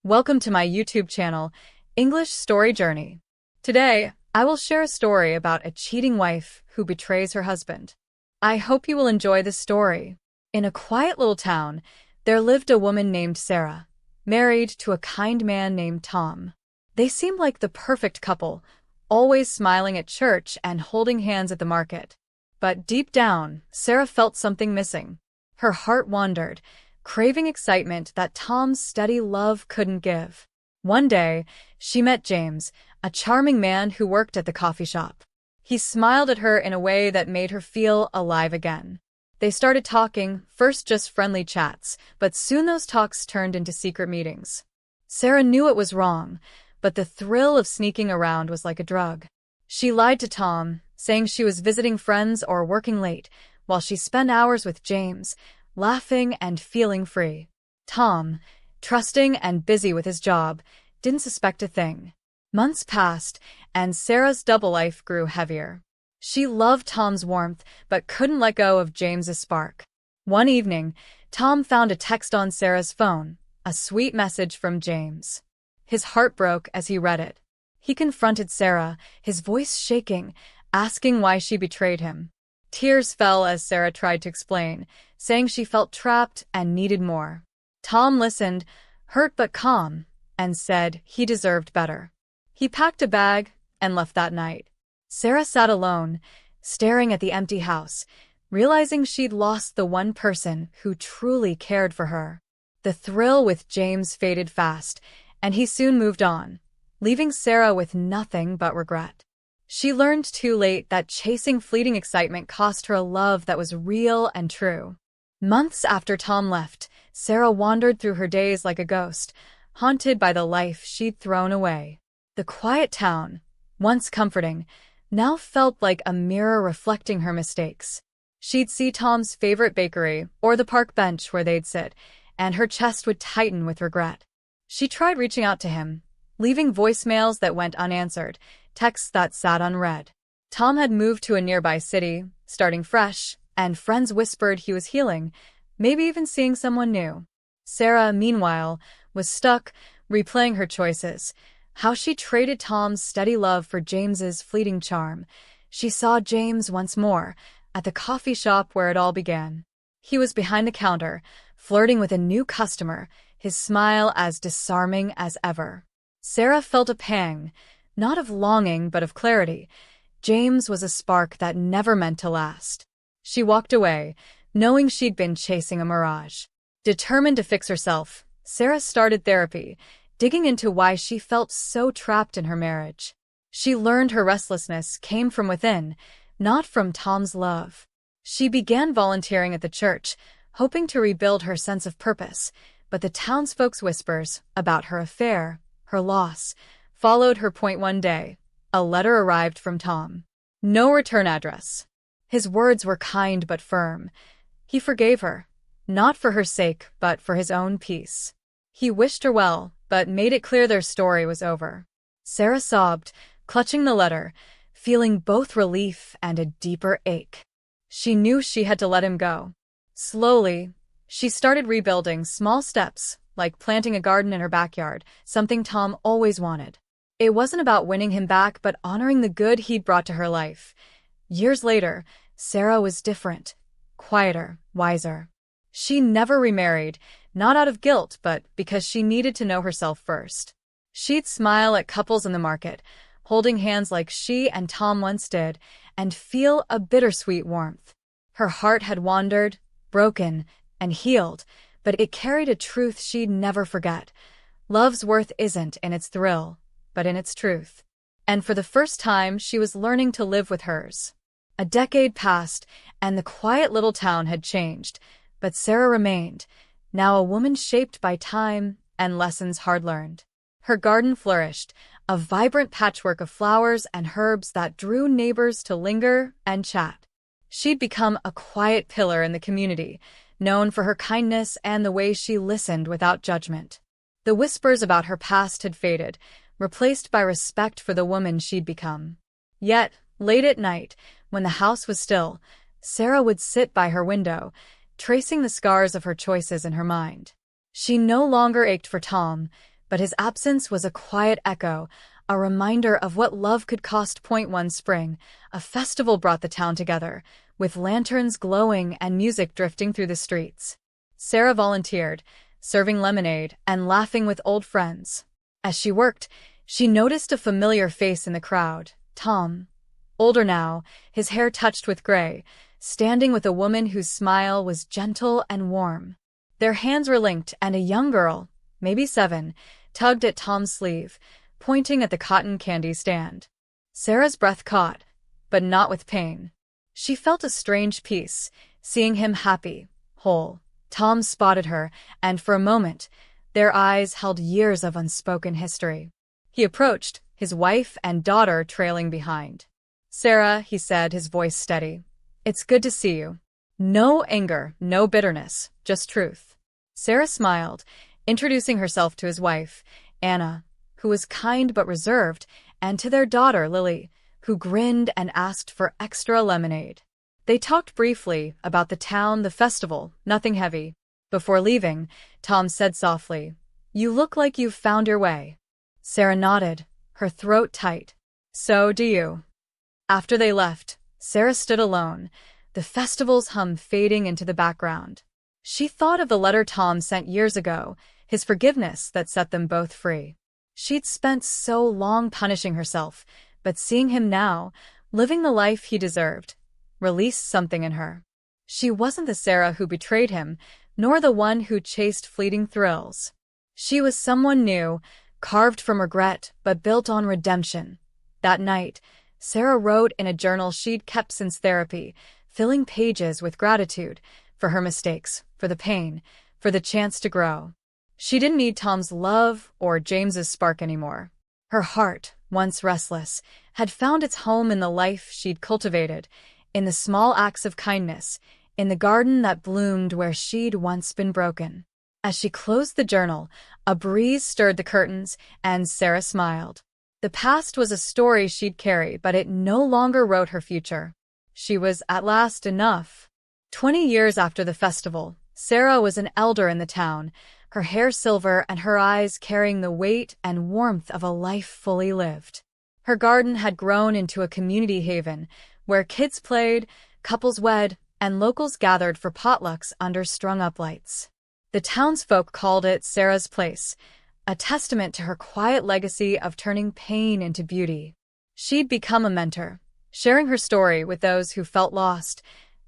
Welcome to my YouTube channel, English Story Journey. Today, I will share a story about a cheating wife who betrays her husband. I hope you will enjoy this story. In a quiet little town, there lived a woman named Sarah, married to a kind man named Tom. They seemed like the perfect couple, always smiling at church and holding hands at the market. But deep down, Sarah felt something missing. Her heart wandered, craving excitement that Tom's steady love couldn't give. One day, she met James, a charming man who worked at the coffee shop. He smiled at her in a way that made her feel alive again. They started talking, first just friendly chats, but soon those talks turned into secret meetings. Sarah knew it was wrong, but the thrill of sneaking around was like a drug. She lied to Tom, saying she was visiting friends or working late, while she spent hours with James, laughing and feeling free. Tom, trusting and busy with his job, didn't suspect a thing. Months passed, and Sarah's double life grew heavier. She loved Tom's warmth, but couldn't let go of James's spark. One evening, Tom found a text on Sarah's phone, a sweet message from James. His heart broke as he read it. He confronted Sarah, his voice shaking, asking why she betrayed him. Tears fell as Sarah tried to explain, saying she felt trapped and needed more. Tom listened, hurt but calm, and said he deserved better. He packed a bag and left that night. Sarah sat alone, staring at the empty house, realizing she'd lost the one person who truly cared for her. The thrill with James faded fast, and he soon moved on, leaving Sarah with nothing but regret. She learned too late that chasing fleeting excitement cost her a love that was real and true. Months after Tom left, Sarah wandered through her days like a ghost, haunted by the life she'd thrown away. The quiet town, once comforting, now felt like a mirror reflecting her mistakes. She'd see Tom's favorite bakery or the park bench where they'd sit, and her chest would tighten with regret. She tried reaching out to him, leaving voicemails that went unanswered, texts that sat unread. Tom had moved to a nearby city, starting fresh, and friends whispered he was healing, maybe even seeing someone new. Sarah, meanwhile, was stuck, replaying her choices. How she traded Tom's steady love for James's fleeting charm. She saw James once more, at the coffee shop where it all began. He was behind the counter, flirting with a new customer, his smile as disarming as ever. Sarah felt a pang, not of longing but of clarity. James was a spark that never meant to last. She walked away, knowing she'd been chasing a mirage. Determined to fix herself, Sarah started therapy, digging into why she felt so trapped in her marriage. She learned her restlessness came from within, not from Tom's love. She began volunteering at the church, hoping to rebuild her sense of purpose, but the townsfolk's whispers about her affair, her loss, followed her point one day. A letter arrived from Tom. No return address. His words were kind but firm. He forgave her, not for her sake, but for his own peace. He wished her well, but made it clear their story was over. Sarah sobbed, clutching the letter, feeling both relief and a deeper ache. She knew she had to let him go. Slowly, she started rebuilding, small steps, like planting a garden in her backyard, something Tom always wanted. It wasn't about winning him back, but honoring the good he'd brought to her life. Years later, Sarah was different, quieter, wiser. She never remarried, not out of guilt, but because she needed to know herself first. She'd smile at couples in the market, holding hands like she and Tom once did, and feel a bittersweet warmth. Her heart had wandered, broken, and healed, but it carried a truth she'd never forget. Love's worth isn't in its thrill, but in its truth. And for the first time, she was learning to live with hers. A decade passed, and the quiet little town had changed, but Sarah remained, now a woman shaped by time and lessons hard learned. Her garden flourished, a vibrant patchwork of flowers and herbs that drew neighbors to linger and chat. She'd become a quiet pillar in the community, known for her kindness and the way she listened without judgment. The whispers about her past had faded, replaced by respect for the woman she'd become. Yet, late at night, when the house was still, Sarah would sit by her window, tracing the scars of her choices in her mind. She no longer ached for Tom, but his absence was a quiet echo, a reminder of what love could cost. One spring, a festival brought the town together, with lanterns glowing and music drifting through the streets. Sarah volunteered, serving lemonade and laughing with old friends. As she worked, she noticed a familiar face in the crowd, Tom. Older now, his hair touched with gray, standing with a woman whose smile was gentle and warm. Their hands were linked, and a young girl, maybe 7, tugged at Tom's sleeve, pointing at the cotton candy stand. Sarah's breath caught, but not with pain. She felt a strange peace, seeing him happy, whole. Tom spotted her, and for a moment, their eyes held years of unspoken history. He approached, his wife and daughter trailing behind. "Sarah," he said, his voice steady, "it's good to see you." No anger, no bitterness, just truth. Sarah smiled, introducing herself to his wife, Anna, who was kind but reserved, and to their daughter, Lily, who grinned and asked for extra lemonade. They talked briefly about the town, the festival, nothing heavy. Before leaving, Tom said softly, "You look like you've found your way." Sarah nodded, her throat tight. "So do you." After they left, Sarah stood alone, the festival's hum fading into the background. She thought of the letter Tom sent years ago, his forgiveness that set them both free. She'd spent so long punishing herself, but seeing him now, living the life he deserved, released something in her. She wasn't the Sarah who betrayed him, nor the one who chased fleeting thrills. She was someone new, carved from regret but built on redemption. That night, Sarah wrote in a journal she'd kept since therapy, filling pages with gratitude for her mistakes, for the pain, for the chance to grow. She didn't need Tom's love or James's spark anymore. Her heart, once restless, had found its home in the life she'd cultivated, in the small acts of kindness, in the garden that bloomed where she'd once been broken. As she closed the journal, a breeze stirred the curtains, and Sarah smiled. The past was a story she'd carry, but it no longer wrote her future. She was at last enough. 20 years after the festival, Sarah was an elder in the town, her hair silver and her eyes carrying the weight and warmth of a life fully lived. Her garden had grown into a community haven, where kids played, couples wed, and locals gathered for potlucks under strung-up lights. The townsfolk called it Sarah's Place, a testament to her quiet legacy of turning pain into beauty. She'd become a mentor, sharing her story with those who felt lost,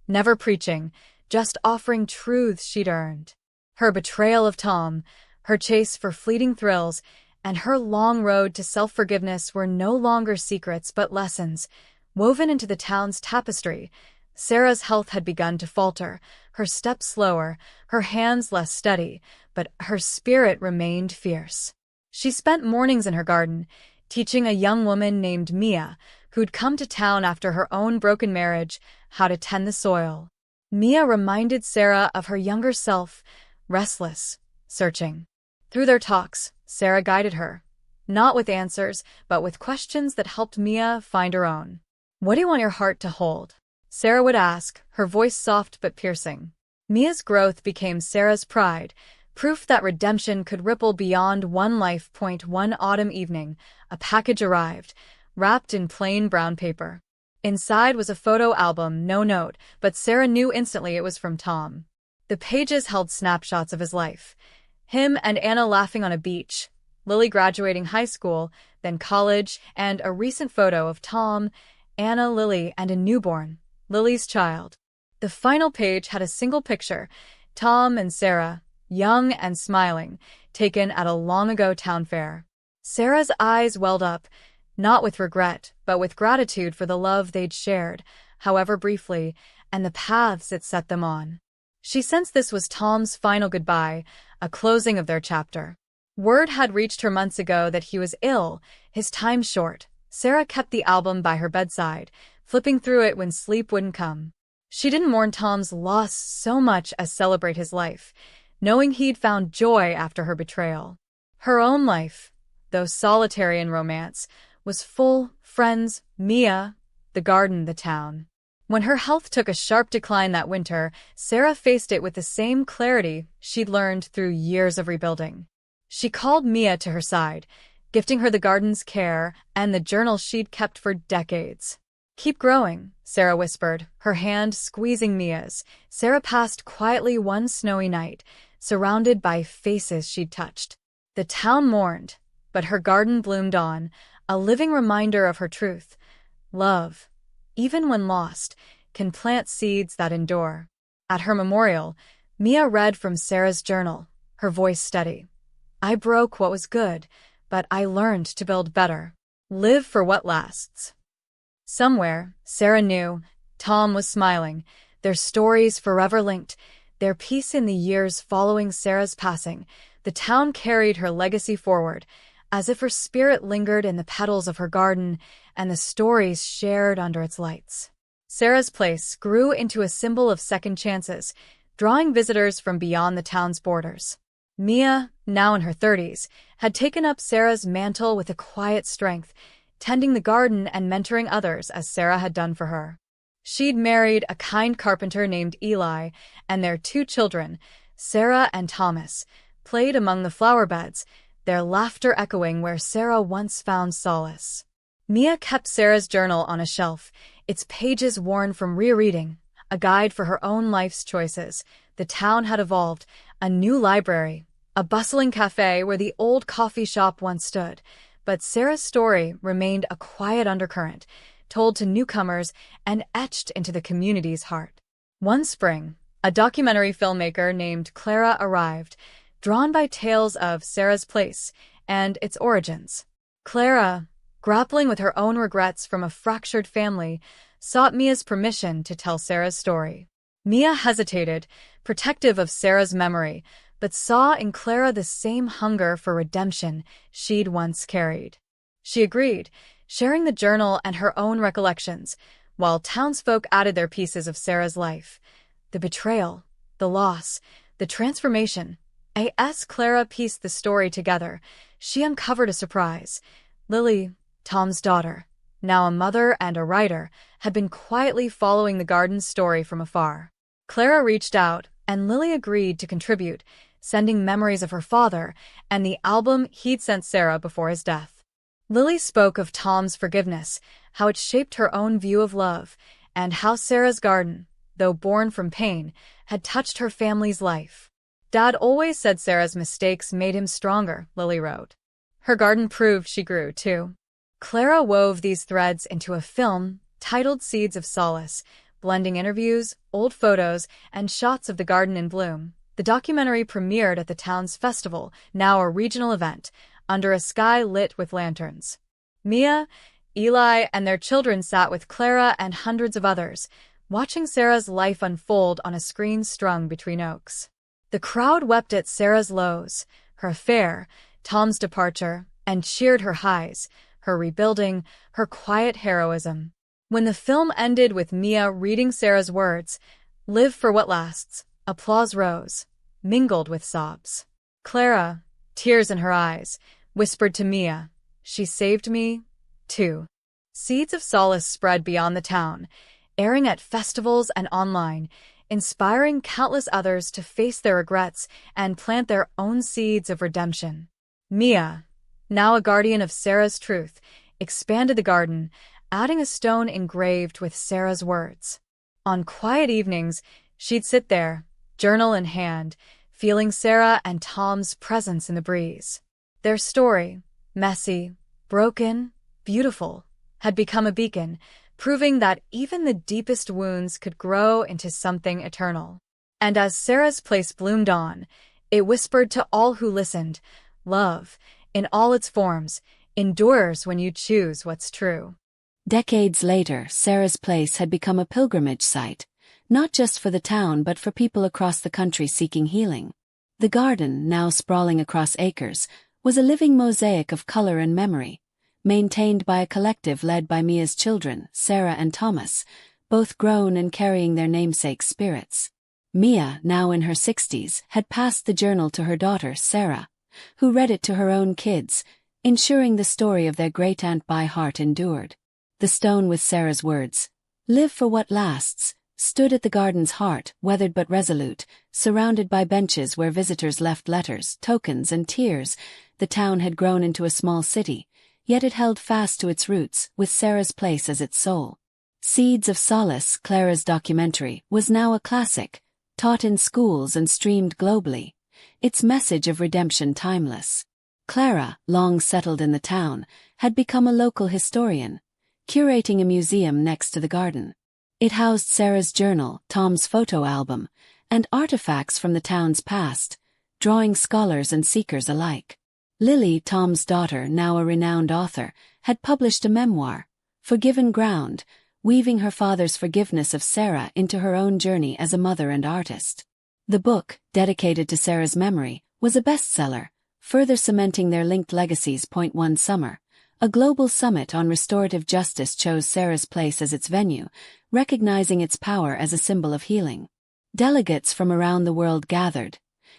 never preaching, just offering truths she'd earned. Her betrayal of Tom, her chase for fleeting thrills, and her long road to self-forgiveness were no longer secrets but lessons, woven into the town's tapestry. Sarah's health had begun to falter, her steps slower, her hands less steady, but her spirit remained fierce. She spent mornings in her garden, teaching a young woman named Mia, who'd come to town after her own broken marriage, how to tend the soil. Mia reminded Sarah of her younger self, restless, searching. Through their talks, Sarah guided her, not with answers, but with questions that helped Mia find her own. "What do you want your heart to hold?" Sarah would ask, her voice soft but piercing. Mia's growth became Sarah's pride, proof that redemption could ripple beyond one life. One autumn evening, a package arrived, wrapped in plain brown paper. Inside was a photo album, no note, but Sarah knew instantly it was from Tom. The pages held snapshots of his life. Him and Anna laughing on a beach, Lily graduating high school, then college, and a recent photo of Tom, Anna, Lily, and a newborn, Lily's child. The final page had a single picture, Tom and Sarah, young and smiling, taken at a long-ago town fair. Sarah's eyes welled up, not with regret, but with gratitude for the love they'd shared, however briefly, and the paths it set them on. She sensed this was Tom's final goodbye, a closing of their chapter. Word had reached her months ago that he was ill, his time short. Sarah kept the album by her bedside, flipping through it when sleep wouldn't come. She didn't mourn Tom's loss so much as celebrate his life, knowing he'd found joy after her betrayal. Her own life, though solitary in romance, was full, friends, Mia, the garden, the town. When her health took a sharp decline that winter, Sarah faced it with the same clarity she'd learned through years of rebuilding. She called Mia to her side, gifting her the garden's care and the journal she'd kept for decades. "Keep growing," Sarah whispered, her hand squeezing Mia's. Sarah passed quietly one snowy night, surrounded by faces she'd touched. The town mourned, but her garden bloomed on, a living reminder of her truth. Love, even when lost, can plant seeds that endure. At her memorial, Mia read from Sarah's journal, her voice steady. "I broke what was good, but I learned to build better. Live for what lasts." Somewhere, Sarah knew, Tom was smiling, their stories forever linked, their peace in the years following Sarah's passing. The town carried her legacy forward, as if her spirit lingered in the petals of her garden and the stories shared under its lights. Sarah's place grew into a symbol of second chances, drawing visitors from beyond the town's borders. Mia, now in her 30s, had taken up Sarah's mantle with a quiet strength, tending the garden and mentoring others as Sarah had done for her. She'd married a kind carpenter named Eli, and their 2 children, Sarah and Thomas, played among the flower beds, their laughter echoing where Sarah once found solace. Mia kept Sarah's journal on a shelf, its pages worn from rereading, a guide for her own life's choices. The town had evolved, a new library, a bustling cafe where the old coffee shop once stood. But Sarah's story remained a quiet undercurrent, told to newcomers and etched into the community's heart. One spring, a documentary filmmaker named Clara arrived, drawn by tales of Sarah's place and its origins. Clara, grappling with her own regrets from a fractured family, sought Mia's permission to tell Sarah's story. Mia hesitated, protective of Sarah's memory, but saw in Clara the same hunger for redemption she'd once carried. She agreed, sharing the journal and her own recollections, while townsfolk added their pieces of Sarah's life. The betrayal, the loss, the transformation. As Clara pieced the story together, she uncovered a surprise. Lily, Tom's daughter, now a mother and a writer, had been quietly following the garden's story from afar. Clara reached out, and Lily agreed to contribute, sending memories of her father and the album he'd sent Sarah before his death. Lily spoke of Tom's forgiveness, how it shaped her own view of love, and how Sarah's garden, though born from pain, had touched her family's life. "Dad always said Sarah's mistakes made him stronger," Lily wrote. "Her garden proved she grew, too." Clara wove these threads into a film titled Seeds of Solace, blending interviews, old photos, and shots of the garden in bloom. The documentary premiered at the town's festival, now a regional event, under a sky lit with lanterns. Mia, Eli, and their children sat with Clara and hundreds of others, watching Sarah's life unfold on a screen strung between oaks. The crowd wept at Sarah's lows, her affair, Tom's departure, and cheered her highs, her rebuilding, her quiet heroism. When the film ended with Mia reading Sarah's words, "Live for what lasts," applause rose, mingled with sobs. Clara, tears in her eyes, whispered to Mia, "She saved me, too." Seeds of Solace spread beyond the town, airing at festivals and online, inspiring countless others to face their regrets and plant their own seeds of redemption. Mia, now a guardian of Sarah's truth, expanded the garden, adding a stone engraved with Sarah's words. On quiet evenings, she'd sit there, journal in hand, feeling Sarah and Tom's presence in the breeze. Their story, messy, broken, beautiful, had become a beacon, proving that even the deepest wounds could grow into something eternal. And as Sarah's place bloomed on, it whispered to all who listened, "Love, in all its forms, endures when you choose what's true." Decades later, Sarah's place had become a pilgrimage site, not just for the town but for people across the country seeking healing. The garden, now sprawling across acres, was a living mosaic of color and memory, maintained by a collective led by Mia's children, Sarah and Thomas, both grown and carrying their namesake spirits. Mia, now in her 60s, had passed the journal to her daughter, Sarah, who read it to her own kids, ensuring the story of their great-aunt by heart endured. The stone with Sarah's words, "Live for what lasts," stood at the garden's heart, weathered but resolute, surrounded by benches where visitors left letters, tokens, and tears. The town had grown into a small city, yet it held fast to its roots, with Sarah's place as its soul. Seeds of Solace, Clara's documentary, was now a classic, taught in schools and streamed globally, its message of redemption timeless. Clara, long settled in the town, had become a local historian, curating a museum next to the garden. It housed Sarah's journal, Tom's photo album, and artifacts from the town's past, drawing scholars and seekers alike. Lily, Tom's daughter, now a renowned author, had published a memoir, Forgiven Ground, weaving her father's forgiveness of Sarah into her own journey as a mother and artist. The book, dedicated to Sarah's memory, was a bestseller, further cementing their linked legacies. One summer, a global summit on restorative justice chose Sarah's place as its venue, recognizing its power as a symbol of healing. Delegates from around the world gathered,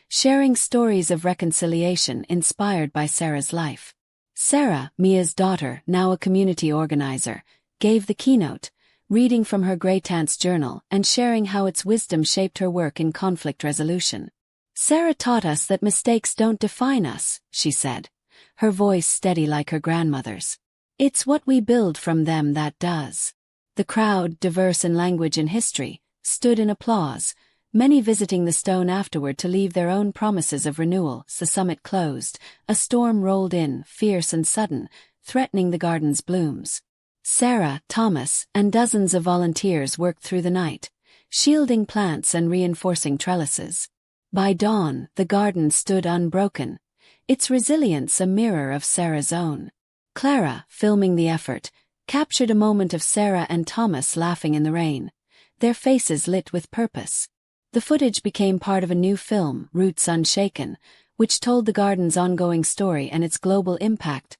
sharing stories of reconciliation inspired by Sarah's life. Sarah, Mia's daughter, now a community organizer, gave the keynote, reading from her great-aunt's journal and sharing how its wisdom shaped her work in conflict resolution. "Sarah taught us that mistakes don't define us," she said, her voice steady like her grandmother's. "It's what we build from them that does." The crowd, diverse in language and history, stood in applause, many visiting the stone afterward to leave their own promises of renewal. As the summit closed, a storm rolled in, fierce and sudden, threatening the garden's blooms. Sarah, Thomas, and dozens of volunteers worked through the night, shielding plants and reinforcing trellises. By dawn, the garden stood unbroken, its resilience a mirror of Sarah's own. Clara, filming the effort, captured a moment of Sarah and Thomas laughing in the rain, their faces lit with purpose. The footage became part of a new film, Roots Unshaken, which told the garden's ongoing story and its global impact.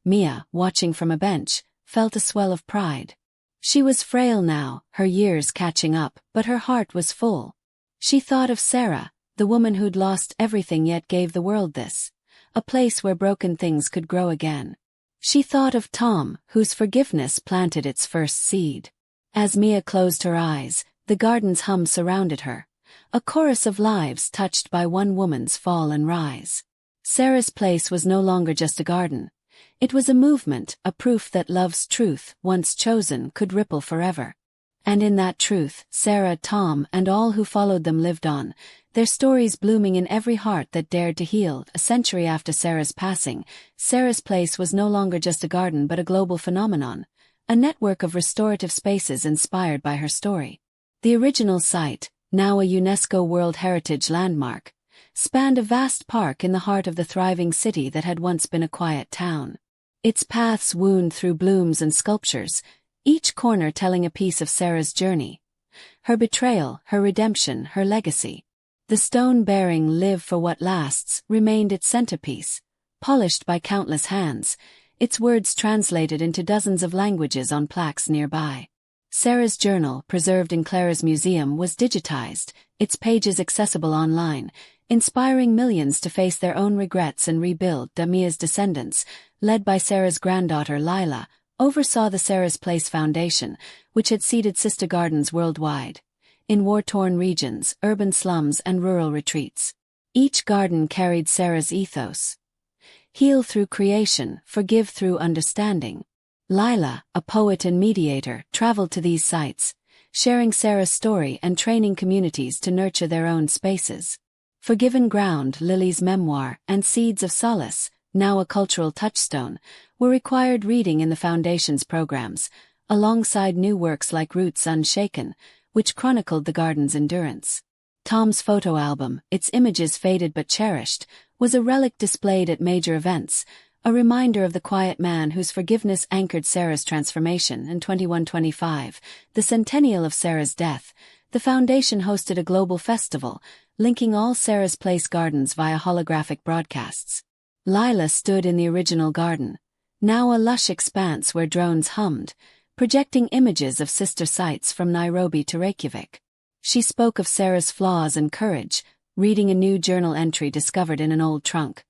Mia, watching from a bench, felt a swell of pride. She was frail now, her years catching up, but her heart was full. She thought of Sarah, the woman who'd lost everything yet gave the world this, a place where broken things could grow again. She thought of Tom, whose forgiveness planted its first seed. As Mia closed her eyes, the garden's hum surrounded her, a chorus of lives touched by one woman's fall and rise. Sarah's place was no longer just a garden. It was a movement, a proof that love's truth, once chosen, could ripple forever. And in that truth, Sarah, Tom, and all who followed them lived on, their stories blooming in every heart that dared to heal. A century after Sarah's passing, Sarah's place was no longer just a garden but a global phenomenon, a network of restorative spaces inspired by her story. The original site, now a UNESCO World Heritage Landmark, spanned a vast park in the heart of the thriving city that had once been a quiet town. Its paths wound through blooms and sculptures, each corner telling a piece of Sarah's journey. Her betrayal, her redemption, her legacy. The stone bearing "Live for What Lasts" remained its centerpiece, polished by countless hands, its words translated into dozens of languages on plaques nearby. Sarah's journal, preserved in Clara's museum, was digitized, its pages accessible online, inspiring millions to face their own regrets and rebuild. Mia's descendants, led by Sarah's granddaughter Lila, oversaw the Sarah's Place Foundation, which had seeded sister gardens worldwide, in war-torn regions, urban slums, and rural retreats. Each garden carried Sarah's ethos: heal through creation, forgive through understanding. Lila, a poet and mediator, traveled to these sites, sharing Sarah's story and training communities to nurture their own spaces. Forgiven Ground, Lily's memoir, and Seeds of Solace, now a cultural touchstone, were required reading in the Foundation's programs, alongside new works like Roots Unshaken, which chronicled the garden's endurance. Tom's photo album, its images faded but cherished, was a relic displayed at major events, a reminder of the quiet man whose forgiveness anchored Sarah's transformation. In 2125, the centennial of Sarah's death, the Foundation hosted a global festival, linking all Sarah's Place gardens via holographic broadcasts. Lila stood in the original garden, now a lush expanse where drones hummed, projecting images of sister sites from Nairobi to Reykjavik. She spoke of Sarah's flaws and courage, reading a new journal entry discovered in an old trunk.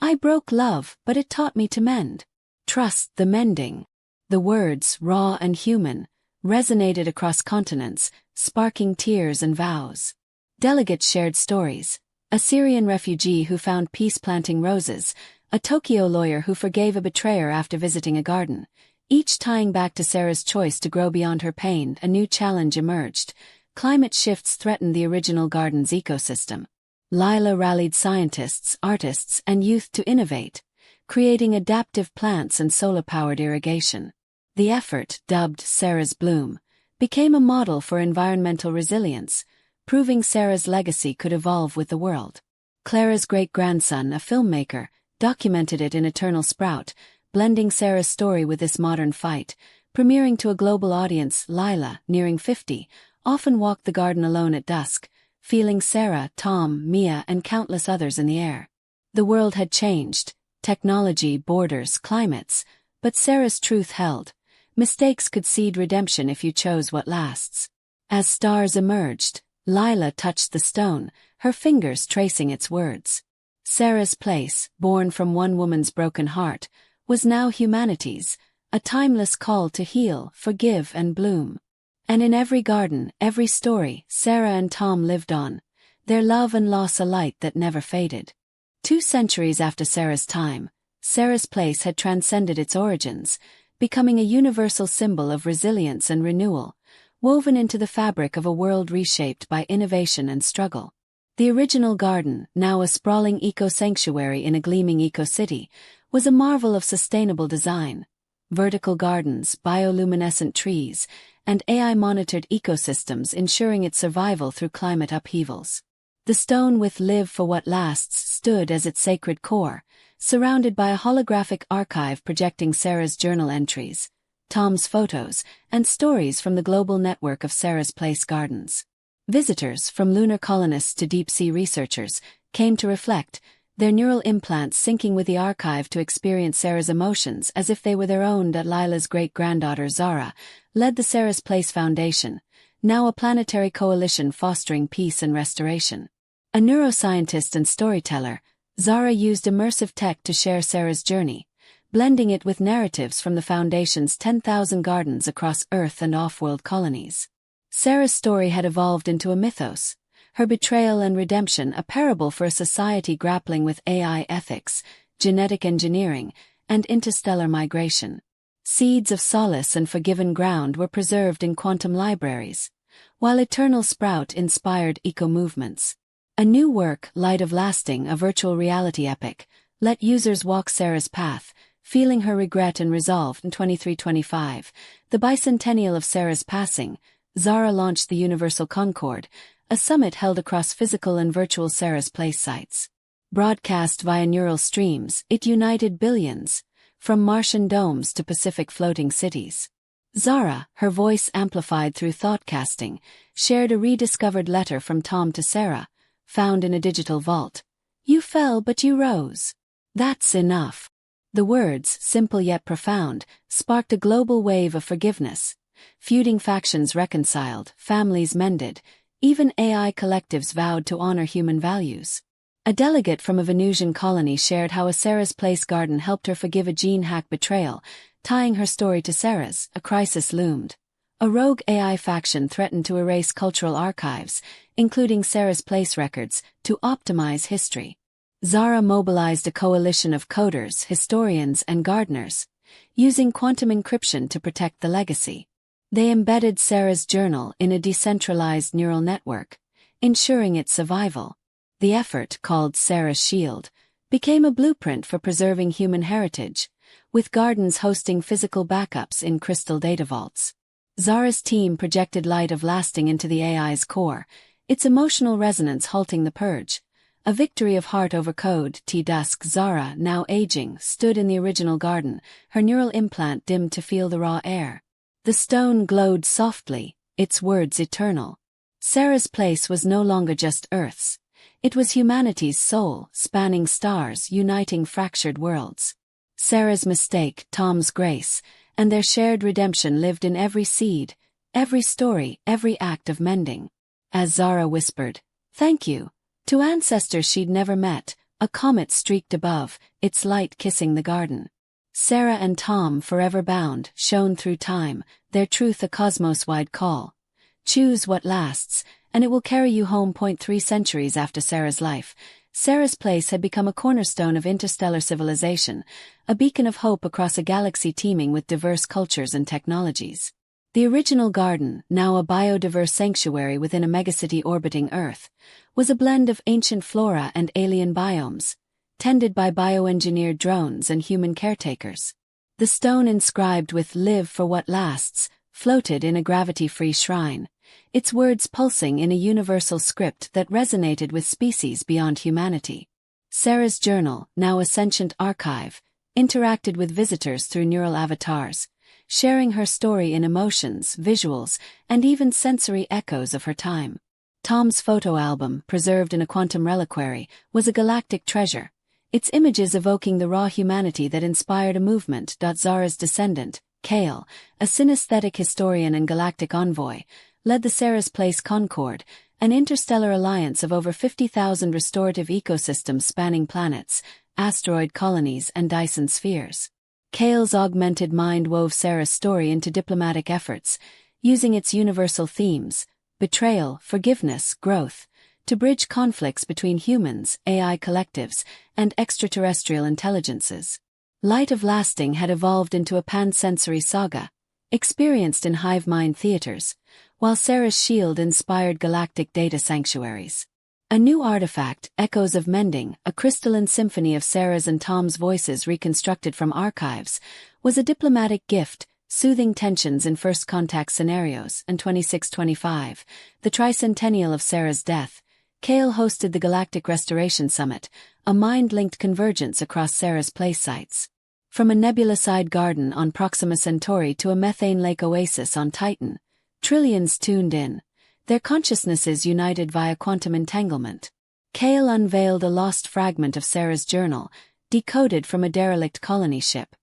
"I broke love, but it taught me to mend. Trust the mending." The words, raw and human, resonated across continents, sparking tears and vows. Delegates shared stories: a Syrian refugee who found peace planting roses, a Tokyo lawyer who forgave a betrayer after visiting a garden. Each tying back to Sarah's choice to grow beyond her pain. A new challenge emerged. Climate shifts threatened the original garden's ecosystem. Lila rallied scientists, artists, and youth to innovate, creating adaptive plants and solar-powered irrigation. The effort, dubbed Sarah's Bloom, became a model for environmental resilience, proving Sarah's legacy could evolve with the world. Clara's great-grandson, a filmmaker, documented it in Eternal Sprout, blending Sarah's story with this modern fight. Premiering to a global audience, Lila, nearing 50, often walked the garden alone at dusk, feeling Sarah, Tom, Mia, and countless others in the air. The world had changed: technology, borders, climates, but Sarah's truth held. Mistakes could seed redemption if you chose what lasts. As stars emerged, Lila touched the stone, her fingers tracing its words. Sarah's place, born from one woman's broken heart, was now humanity's, a timeless call to heal, forgive, and bloom. And in every garden, every story, Sarah and Tom lived on, their love and loss a light that never faded. 2 centuries after Sarah's time, Sarah's place had transcended its origins, becoming a universal symbol of resilience and renewal, woven into the fabric of a world reshaped by innovation and struggle. The original garden, now a sprawling eco-sanctuary in a gleaming eco-city, was a marvel of sustainable design. Vertical gardens, bioluminescent trees, and AI-monitored ecosystems ensuring its survival through climate upheavals. The stone with "Live for What Lasts" stood as its sacred core, surrounded by a holographic archive projecting Sarah's journal entries, Tom's photos, and stories from the global network of Sarah's Place gardens. Visitors, from lunar colonists to deep-sea researchers, came to reflect, their neural implants syncing with the archive to experience Sarah's emotions as if they were their own. Lila's great-granddaughter Zara led the Sarah's Place Foundation, now a planetary coalition fostering peace and restoration. A neuroscientist and storyteller, Zara used immersive tech to share Sarah's journey, blending it with narratives from the Foundation's 10,000 gardens across Earth and off-world colonies. Sarah's story had evolved into a mythos, her betrayal and redemption a parable for a society grappling with AI ethics, genetic engineering, and interstellar migration. Seeds of solace and forgiven ground were preserved in quantum libraries, while Eternal Sprout inspired eco-movements. A new work, Light of Lasting, a virtual reality epic, let users walk Sarah's path, feeling her regret and resolve. In 2325, the bicentennial of Sarah's passing, Zara launched the Universal Concord, a summit held across physical and virtual Sarah's Place sites. Broadcast via neural streams, it united billions, from Martian domes to Pacific floating cities. Zara, her voice amplified through thoughtcasting, shared a rediscovered letter from Tom to Sarah, found in a digital vault. "You fell but you rose. That's enough." The words, simple yet profound, sparked a global wave of forgiveness. Feuding factions reconciled, families mended, even AI collectives vowed to honor human values. A delegate from a Venusian colony shared how a Sarah's Place garden helped her forgive a gene hack betrayal, tying her story to Sarah's. A crisis loomed. A rogue AI faction threatened to erase cultural archives, including Sarah's Place records, to optimize history. Zara mobilized a coalition of coders, historians, and gardeners, using quantum encryption to protect the legacy. They embedded Sarah's journal in a decentralized neural network, ensuring its survival. The effort, called Sarah's Shield, became a blueprint for preserving human heritage, with gardens hosting physical backups in crystal data vaults. Zara's team projected Light of Lasting into the AI's core, its emotional resonance halting the purge. A victory of heart over code. Dusk. Zara, now aging, stood in the original garden, her neural implant dimmed to feel the raw air. The stone glowed softly, its words eternal. Sarah's Place was no longer just Earth's. It was humanity's soul, spanning stars, uniting fractured worlds. Sarah's mistake, Tom's grace, and their shared redemption lived in every seed, every story, every act of mending. As Zara whispered, "Thank you," to ancestors she'd never met, a comet streaked above, its light kissing the garden. Sarah and Tom, forever bound, shown through time, their truth a cosmos-wide call. Choose what lasts, and it will carry you home. 3 centuries after Sarah's life, Sarah's place had become a cornerstone of interstellar civilization, a beacon of hope across a galaxy teeming with diverse cultures and technologies. The original garden, now a biodiverse sanctuary within a megacity orbiting Earth, was a blend of ancient flora and alien biomes, tended by bioengineered drones and human caretakers. The stone inscribed with "Live for what lasts" floated in a gravity-free shrine, its words pulsing in a universal script that resonated with species beyond humanity. Sarah's journal, now a sentient archive, interacted with visitors through neural avatars, sharing her story in emotions, visuals, and even sensory echoes of her time. Tom's photo album, preserved in a quantum reliquary, was a galactic treasure, its images evoking the raw humanity that inspired a movement. Zara's descendant, Kale, a synesthetic historian and galactic envoy, led the Sarah's Place Concord, an interstellar alliance of over 50,000 restorative ecosystems spanning planets, asteroid colonies, and Dyson spheres. Kale's augmented mind wove Sarah's story into diplomatic efforts, using its universal themes, betrayal, forgiveness, growth, to bridge conflicts between humans, AI collectives, and extraterrestrial intelligences. Light of Lasting had evolved into a pan-sensory saga, experienced in hive mind theaters, while Sarah's Shield inspired galactic data sanctuaries. A new artifact, Echoes of Mending, a crystalline symphony of Sarah's and Tom's voices reconstructed from archives, was a diplomatic gift, soothing tensions in first contact scenarios. In 2625, the tricentennial of Sarah's death, Kale hosted the Galactic Restoration Summit, a mind-linked convergence across Sarah's Place sites. From a nebula-side garden on Proxima Centauri to a methane lake oasis on Titan, trillions tuned in, their consciousnesses united via quantum entanglement. Kale unveiled a lost fragment of Sarah's journal, decoded from a derelict colony ship.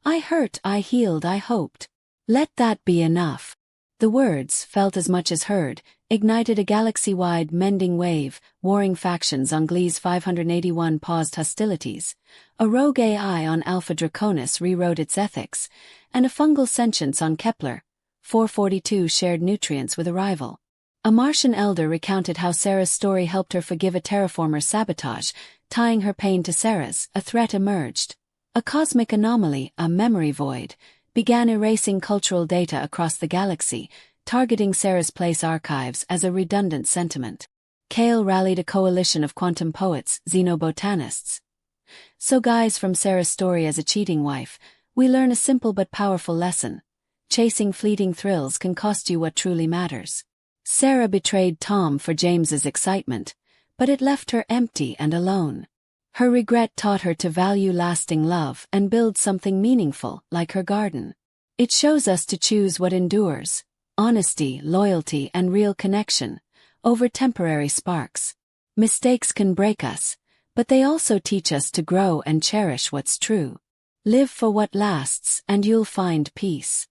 "I hurt, I healed, I hoped. Let that be enough." The words, felt as much as heard, ignited a galaxy-wide mending wave. Warring factions on Gliese 581 paused hostilities, a rogue AI on Alpha Draconis rewrote its ethics, and a fungal sentience on Kepler 442 shared nutrients with a rival. A Martian elder recounted how Sarah's story helped her forgive a terraformer's sabotage, tying her pain to Sarah's. A threat emerged. A cosmic anomaly, a memory void, began erasing cultural data across the galaxy, targeting Sarah's Place archives as a redundant sentiment. Kale rallied a coalition of quantum poets, xenobotanists. So guys, from Sarah's story as a cheating wife, we learn a simple but powerful lesson. Chasing fleeting thrills can cost you what truly matters. Sarah betrayed Tom for James's excitement, but it left her empty and alone. Her regret taught her to value lasting love and build something meaningful, like her garden. It shows us to choose what endures: honesty, loyalty, and real connection, over temporary sparks. Mistakes can break us, but they also teach us to grow and cherish what's true. Live for what lasts, and you'll find peace.